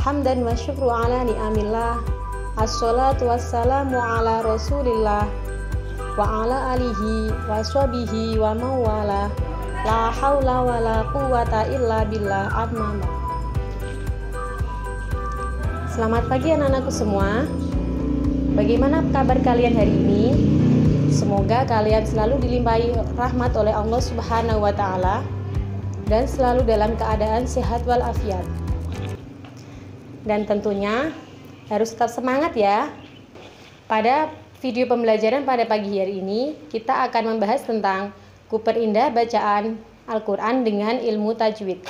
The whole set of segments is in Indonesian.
Hamdan wa syukru ala ni'amillah. Assalatu wassalamu ala rasulillah wa ala alihi wa sahbihi wa mawala. La haula wa la quwata illa billah. Amma ba'd. Selamat pagi anak-anakku semua. Bagaimana kabar kalian hari ini? Semoga kalian selalu dilimpahi rahmat oleh Allah Subhanahu wa taala dan selalu dalam keadaan sehat walafiat. Dan tentunya harus tetap semangat ya. Pada video pembelajaran pada pagi hari ini, kita akan membahas tentang kuperindah bacaan Al-Quran dengan ilmu tajwid.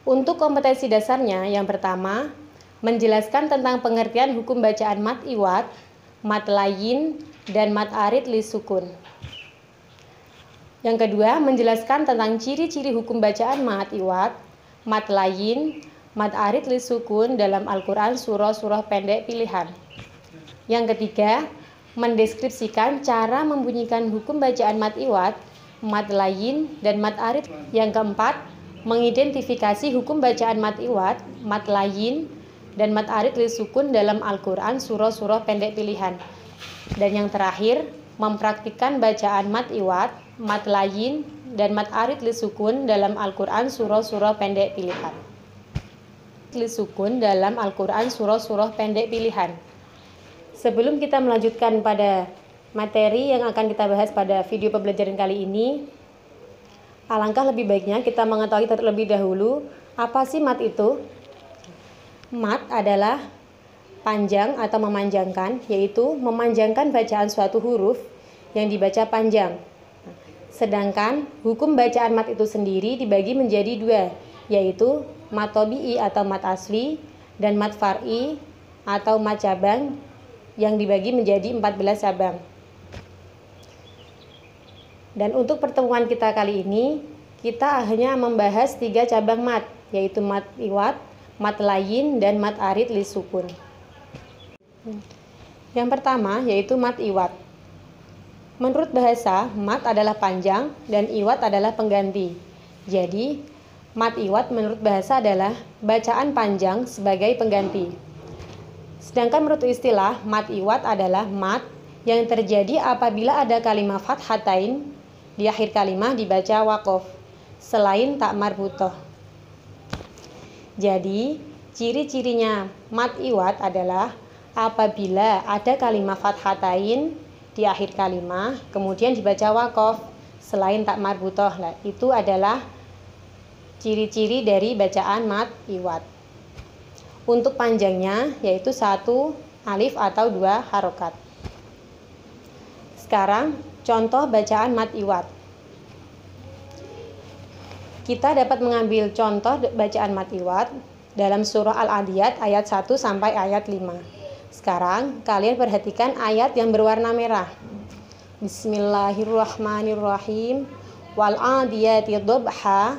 Untuk kompetensi dasarnya, yang pertama, menjelaskan tentang pengertian hukum bacaan mad iwad, mad layin, dan mad arid li sukun. Yang kedua, menjelaskan tentang ciri-ciri hukum bacaan mad iwad, mad layin, mad arid li sukun dalam Al-Quran surah-surah pendek pilihan. Yang ketiga, mendeskripsikan cara membunyikan hukum bacaan mad iwad, mad layin, dan mad arid. Yang keempat, mengidentifikasi hukum bacaan mad iwad, mad layin, dan mad arid li sukun dalam Al-Quran surah-surah pendek pilihan. Dan yang terakhir, mempraktikkan bacaan mad iwad, mad layin, dan mad arid li sukun dalam Al-Quran surah-surah pendek pilihan. Li sukun dalam Al-Quran surah-surah pendek pilihan. Sebelum kita melanjutkan pada materi yang akan kita bahas pada video pembelajaran kali ini, alangkah lebih baiknya kita mengetahui terlebih dahulu apa sih mad itu. Mad adalah panjang atau memanjangkan, yaitu memanjangkan bacaan suatu huruf yang dibaca panjang. Sedangkan hukum bacaan mad itu sendiri dibagi menjadi dua, yaitu mad tabi'i atau mad asli dan mad far'i atau mad cabang yang dibagi menjadi 14 cabang. Dan untuk pertemuan kita kali ini, kita hanya membahas 3 cabang mad, yaitu mad iwad, mad layin, dan mad arid li sukun. Yang pertama yaitu mad iwad. Menurut bahasa, mad adalah panjang dan iwad adalah pengganti. Jadi, mad iwad menurut bahasa adalah bacaan panjang sebagai pengganti. Sedangkan menurut istilah, mad iwad adalah mad yang terjadi apabila ada kalimat fathatain di akhir kalimat dibaca waqaf selain tak marbutoh. Jadi, ciri-cirinya mad iwad adalah apabila ada kalimat fathatain di akhir kalimat kemudian dibaca waqaf selain tak marbutoh. Nah, itu adalah ciri-ciri dari bacaan mad iwad. Untuk panjangnya yaitu 1 alif atau 2 harokat. Sekarang contoh bacaan mad iwad. Kita dapat mengambil contoh bacaan mad iwad dalam surah Al-Adiyat ayat 1 sampai ayat 5. Sekarang kalian perhatikan ayat yang berwarna merah. Bismillahirrahmanirrahim. Wal 'adiyati dhabha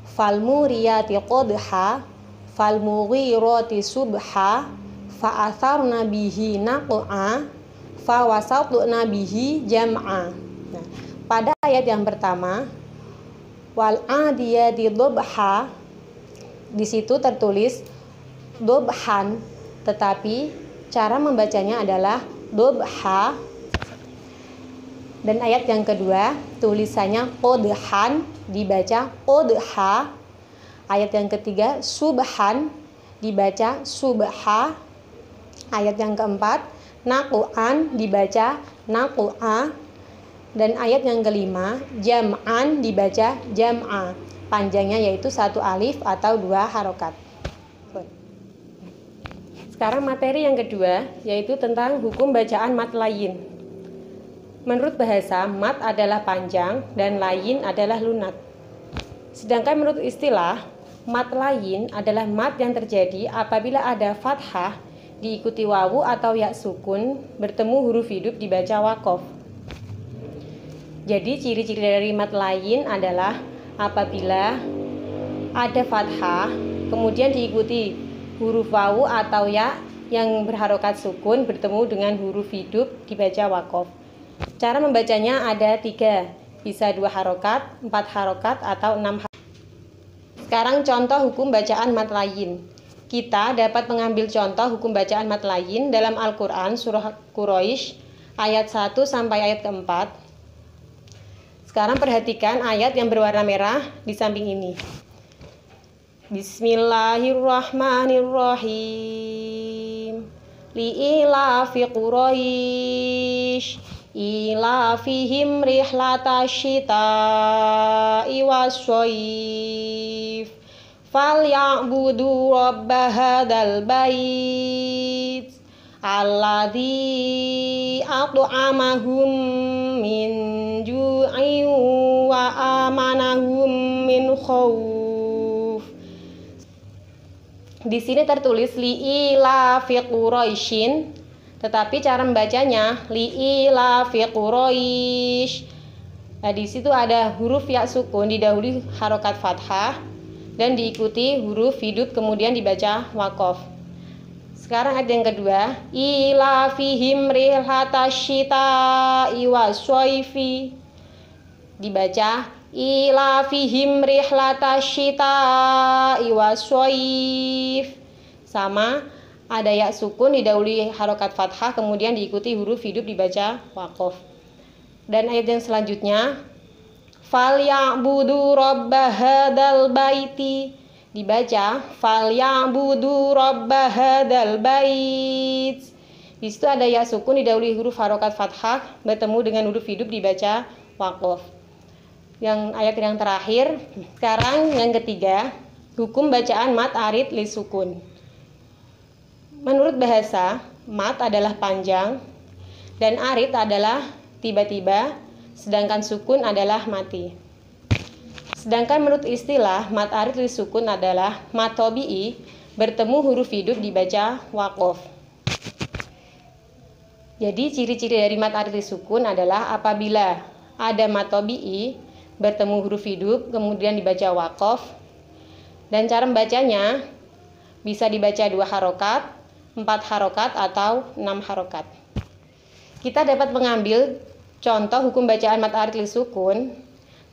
fal muriyati qadha fal mughirati subha fa atharna bihi naq'a fa wasatna bihi jam'a. Nah, pada ayat yang pertama wal 'adiyati dhabha, di situ tertulis dhabhan, tetapi cara membacanya adalah dhabha. Dan ayat yang kedua tulisannya qodhan, dibaca qodha. Ayat yang ketiga subhan, dibaca subha. Ayat yang keempat naq'an, dibaca naq'a. Dan ayat yang kelima jam'an, dibaca jam'a. Panjangnya yaitu 1 alif atau 2 harokat. Sekarang materi yang kedua yaitu tentang hukum bacaan mad layin. Menurut bahasa, mad adalah panjang dan layin adalah lunak. Sedangkan menurut istilah, mad layin adalah mad yang terjadi apabila ada fathah diikuti wawu atau ya sukun bertemu huruf hidup dibaca waqaf. Jadi ciri-ciri dari mad layin adalah apabila ada fathah kemudian diikuti huruf wawu atau ya yang berharokat sukun bertemu dengan huruf hidup dibaca waqaf. Cara membacanya ada 3, bisa 2 harokat, 4 harokat, atau 6 harokat. Sekarang contoh hukum bacaan mad layin. kita dapat mengambil contoh hukum bacaan mat lain dalam Al-Quran surah Quraisy ayat 1 sampai ayat keempat. Sekarang perhatikan ayat yang berwarna merah di samping ini. Bismillahirrahmanirrahim. Li'ilafi Quraisy ilafihim rihlatasyita'i wasyayif falyabudu rabba hadzal bait alladzi at'amahum min ju'in wa amanahum min khauf. Di sini tertulis li'ilafi Quraisyin, tetapi cara membacanya li'ilafi Quraisy. Nah, di situ ada huruf ya sukun didahului harokat fathah dan diikuti huruf hidup kemudian dibaca waqaf. Sekarang ayat yang kedua, ilafihim rihlatasyita'i wasyaifi. Dibaca ilafihim rihlatasyita'i wasyayif. Sama, ada ya sukun didahului harokat fathah kemudian diikuti huruf hidup dibaca waqaf. Dan ayat yang selanjutnya, falyabudu rabba hadzal baiti. Dibaca falyabudu rabba hadzal bait. Di situ ada ya sukun didahului huruf harokat fathah bertemu dengan huruf hidup dibaca waqaf. Yang ayat yang terakhir, sekarang yang ketiga, hukum bacaan mat arid li sukun. Menurut bahasa, mat adalah panjang dan arid adalah tiba-tiba, sedangkan sukun adalah mati. Sedangkan menurut istilah, mat arid li sukun adalah mat tabi'i bertemu huruf hidup dibaca waqaf. Jadi ciri-ciri dari mat arid li sukun adalah apabila ada mat tabi'i bertemu huruf hidup kemudian dibaca waqaf, dan cara membacanya bisa dibaca 2 harokat, 4 harokat atau 6 harokat. Kita dapat mengambil contoh hukum bacaan mat arid li sukun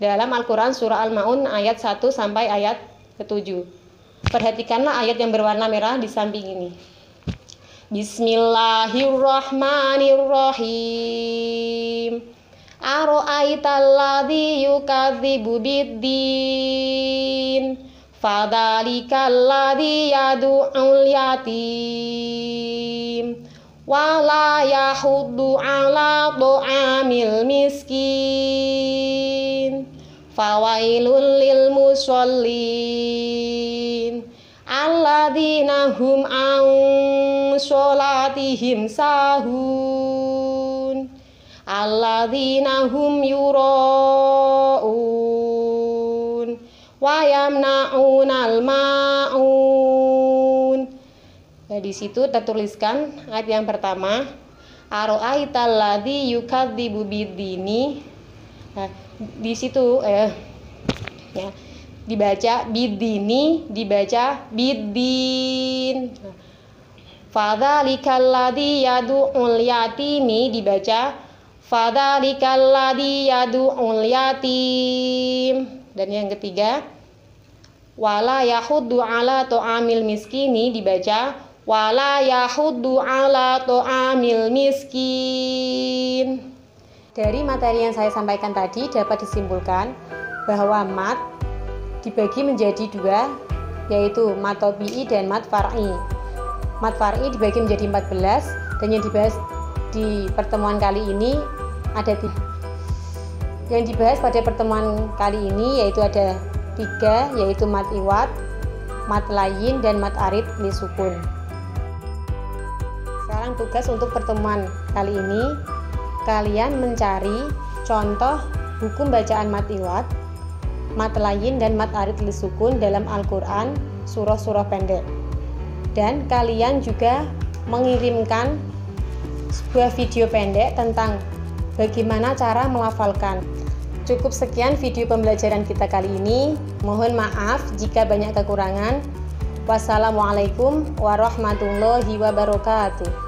dalam Al-Quran surah Al-Ma'un ayat 1 sampai ayat ke-7. Perhatikanlah ayat yang berwarna merah di samping ini. Bismillahirrahmanirrahim. Ara'aital ladzi yukadzibu biddin fadzalikal ladzi yad'ul yatim wala yahuddu ala ta'amil miskin fawailul lil musallin alladzina hum an sholatihim sahun alladzina hum yura'un wa yamna'unal ma'un. Nah, di situ tertuliskan ayat yang pertama, ara'aital ladzi yukadzibu biddini. Nah, di situ ya, dibaca biddini, dibaca biddin. Fadzalikal ladzi yad'ul yatimi, dibaca fadzalikal ladzi yad'ul yatim. Dan yang ketiga, wala yahuddu ala ta'amil miskini, dibaca wala yahuddu ala ta'amil miskin. Dari materi yang saya sampaikan tadi dapat disimpulkan bahwa mat dibagi menjadi 2, yaitu mat tabi'i dan mat far'i. Mat far'i dibagi menjadi 14 dan yang dibahas di pertemuan kali ini ada 3. Yang dibahas pada pertemuan kali ini yaitu ada 3, yaitu mat iwad, mat layin, dan mat arid li sukun. Sekarang tugas untuk pertemuan kali ini, kalian mencari contoh hukum bacaan mat iwad, mat layin, dan mat arid li sukun dalam Al-Quran surah-surah pendek. Dan kalian juga mengirimkan sebuah video pendek tentang bagaimana cara melafalkan. Cukup sekian video pembelajaran kita kali ini. Mohon maaf jika banyak kekurangan. Wassalamualaikum warahmatullahi wabarakatuh.